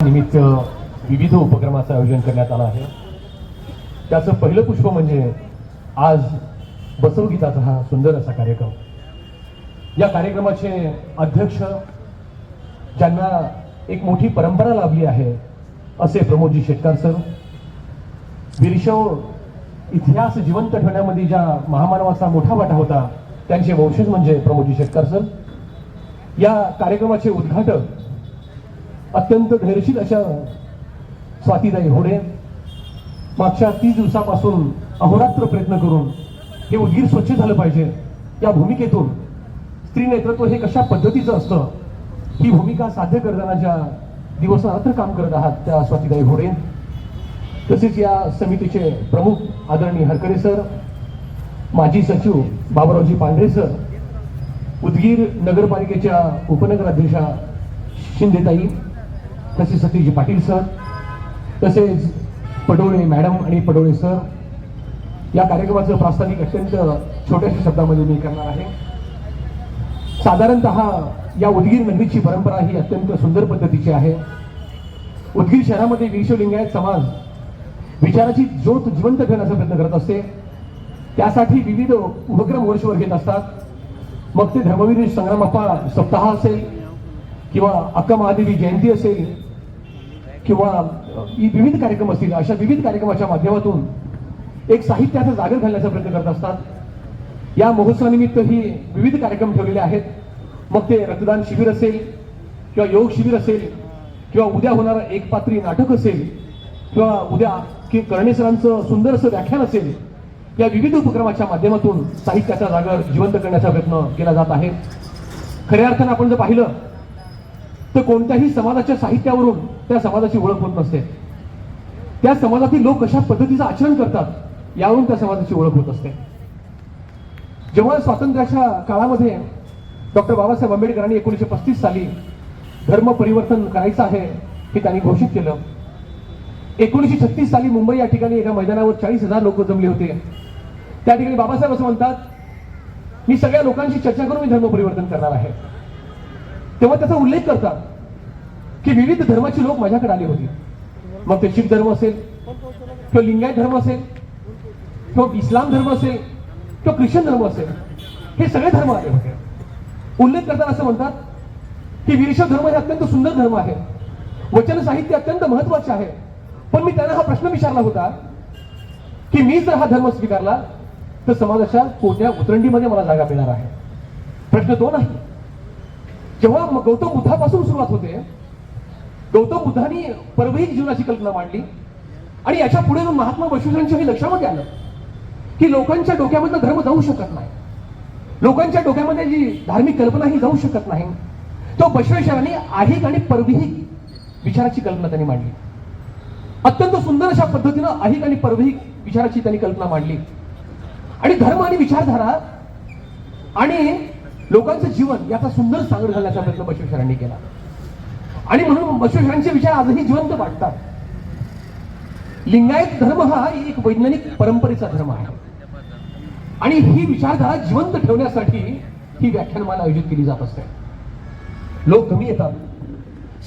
निमित्त विविध उपक्रमाचं आयोजन करण्यात आलं आहे. त्याचं पहिलं पुष्प म्हणजे आज बसवगीताचा हा सुंदर असा कार्यक्रम. या कार्यक्रमाचे अध्यक्ष, ज्यांना एक मोठी परंपरा लाभली आहे, असे प्रमोदजी शेटकर सर. वीरशैव इतिहास जिवंत ठेवण्यामध्ये ज्या महामानवाचा मोठा वाटा होता, त्यांचे वंशज म्हणजे प्रमोदजी शेटकर सर. या कार्यक्रमाचे उद्घाटक अत्यंत धैर्यशील अशा स्वातीताई होडे मागच्या 30 दिवसापासून अहोरात्र प्रयत्न करून हे उदगीर स्वच्छ झालं पाहिजे या भूमिकेतून स्त्री नेतृत्व हे कशा पद्धतीचं असतं ही भूमिका साध्य करताना ज्या दिवसरात्र काम करत आहात त्या स्वातीताई होडे. तसेच या समितीचे प्रमुख आदरणीय हरकरे सर, माजी सचिव बाबारावजी पांढरे सर, उदगीर नगरपालिकेच्या उपनगराध्यक्षा शिंदेताई, तसेच सतीश पाटील सर, तसेच पडोळे मॅडम आणि पडोळे सर. या कार्यक्रमाचं प्रास्ताविक अत्यंत छोट्याशा शब्दामध्ये मी करणार आहे. साधारणतः या उदगीर नगरीची परंपरा ही अत्यंत सुंदर पद्धतीची आहे. उदगीर शहरामध्ये वीरशैव लिंगायत समाज विचाराची ज्योत जिवंत ठेवण्याचा प्रयत्न करत असते. त्यासाठी विविध उपक्रम वर्षभर घेत असतात. मग ते धर्मवीर संग्रामप्पा सप्ताह असेल किंवा अक्का महादेवी जयंती असेल किंवा विविध कार्यक्रम असतील, अशा विविध कार्यक्रमाच्या माध्यमातून एक साहित्याचा जागर घालण्याचा प्रयत्न करत असतात. या महोत्सवानिमित्त ही विविध कार्यक्रम ठेवलेले आहेत. मग ते रक्तदान शिबिर असेल किंवा योग शिबिर असेल किंवा उद्या होणारं एक पात्री नाटक असेल किंवा उद्या कर्णे सरांचं सुंदर असं व्याख्यान असेल. या विविध उपक्रमाच्या माध्यमातून साहित्याचा जागर जिवंत करण्याचा प्रयत्न केला जात आहे. खऱ्या अर्थानं आपण जर पाहिलं तर कोणत्याही समाजाच्या साहित्यावरून त्या समाजाची ओळख होत नसते. त्या समाजातील लोक कशा पद्धतीचं आचरण करतात यावरून त्या समाजाची ओळख होत असते. जेव्हा स्वातंत्र्याच्या काळामध्ये डॉक्टर बाबासाहेब आंबेडकरांनी 1935 साली धर्म परिवर्तन करायचं आहे हे त्यांनी घोषित केलं. 1936 साली मुंबई या ठिकाणी एका मैदानावर 40,000 लोक जमले होते. त्या ठिकाणी बाबासाहेब असं म्हणतात, मी सगळ्या लोकांशी चर्चा करून मी धर्म परिवर्तन करणार आहे. तेव्हा त्याचा उल्लेख करतात की विविध धर्माची लोक माझ्याकडे आली होती. मग ते शीख धर्म असेल किंवा लिंगायत धर्म असेल किंवा इस्लाम धर्म असेल किंवा ख्रिश्चन धर्म असेल, हे सगळे धर्म आले होते. उल्लेख करताना असं म्हणतात की वीरशैव धर्म हे अत्यंत सुंदर धर्म आहे, वचन साहित्य अत्यंत महत्वाचे आहे. पण मी त्यांना हा प्रश्न विचारला होता की मी जर हा धर्म स्वीकारला तर समाजाच्या कोणत्या उतरंडीमध्ये मला जागा मिळणार आहे. प्रश्न तो नाही. जेव्हा गौतम बुद्धापासून सुरुवात होते, गौतम बुद्धांनी परवैहिक जीवनाची कल्पना मांडली आणि याच्या पुढे महात्मा बसवेश्वरांच्या हे लक्षामध्ये आलं की लोकांच्या डोक्यामधनं धर्म जाऊ शकत नाही, लोकांच्या डोक्यामध्ये जी धार्मिक कल्पना ही जाऊ शकत नाही. तो बसवेश्वरांनी आहिक आणि परवैहिक विचाराची कल्पना त्यांनी मांडली. अत्यंत सुंदर अशा पद्धतीनं आहिक आणि परवैहिक विचाराची त्यांनी कल्पना मांडली आणि धर्म आणि विचारधारा आणि लोकांचं जीवन याचा सुंदर सांगड घालण्याचा प्रयत्न बसवेश्वरांनी केला. आणि म्हणून बसवेश्वरांचे विचार आजही जिवंत वाटतात. लिंगायत धर्म हा एक वैज्ञानिक परंपरेचा धर्म आहे आणि ही विचारधारा जिवंत ठेवण्यासाठी ही व्याख्यानमाला आयोजित केली जात असते. लोक कमी येतात.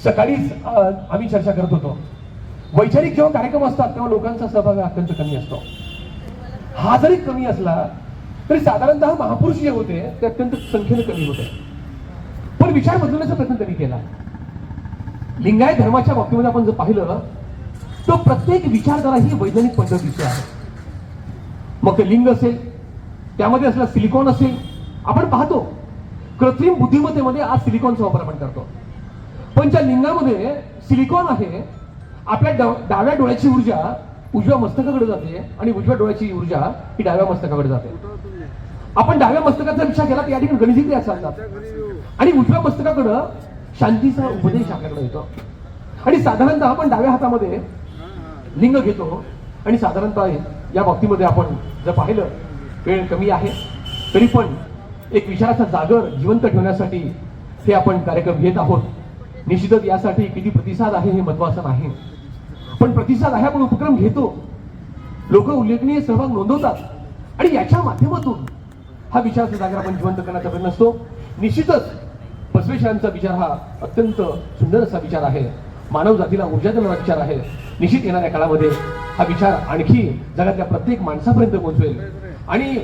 सकाळीच आम्ही चर्चा करत होतो, वैचारिक जेव्हा कार्यक्रम असतात तेव्हा लोकांचा सहभाग अत्यंत कमी असतो. हा जरी कमी असला तरी साधारणतः महापुरुष जे होते ते अत्यंत संख्येने कमी होते. पण विचार बदलण्याचा प्रयत्न त्यांनी केला. लिंगायत धर्माच्या बाबतीमध्ये आपण जर पाहिलं तर प्रत्येक विचारधारा ही वैज्ञानिक पद्धतीची आहे. मग ते लिंग असेल, त्यामध्ये असलेला सिलिकॉन असेल. आपण पाहतो कृत्रिम बुद्धिमत्तेमध्ये आज सिलिकॉनचा वापर आपण करतो, पण ज्या लिंगामध्ये सिलिकॉन आहे, आपल्या डाव्या डोळ्याची ऊर्जा उजव्या मस्तकाकडे जाते आणि उजव्या डोळ्याची ऊर्जा ही डाव्या मस्तकाकडे जाते. आपण डाव्या मस्तकाचा विचार केला तर या ठिकाणी गणिती क्रिया चालतात आणि उजव्या मस्तकाकडे शांतीचा उपदेश आपल्याकडे येतो. आणि साधारणतः आपण डाव्या हातामध्ये लिंग घेतो आणि साधारणतः या बाबतीमध्ये आपण जर पाहिलं, वेळ कमी आहे तरी पण एक विचाराचा जागर जिवंत ठेवण्यासाठी हे आपण कार्यक्रम घेत आहोत. निश्चितच यासाठी किती प्रतिसाद आहे हे महत्वाचं नाही, पण प्रतिसाद आहे, आपण उपक्रम घेतो, लोक उल्लेखनीय सहभाग नोंदवतात आणि याच्या माध्यमातून हा विचाराचा जागर आपण जिवंत करण्याचा प्रयत्न असतो. निश्चितच बसवेश्वरांचा विचार हा अत्यंत सुंदर असा विचार आहे. मानव जातीला ऊर्जा देणारा विचार आहे. निश्चित येणाऱ्या काळामध्ये हा विचार आणखी जगातल्या प्रत्येक माणसापर्यंत पोहोचवेल आणि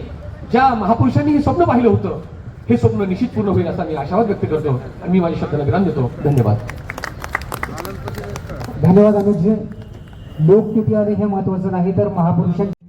ज्या महापुरुषांनी हे स्वप्न पाहिलं होतं हे स्वप्न निश्चित पूर्ण होईल असा मी आशावाद व्यक्त करतो आणि मी माझ्या शब्दांना विराम देतो. धन्यवाद. धन्यवाद अनुजजी. लोक किती आले हे महत्वाचं नाही तर महापुरुषांची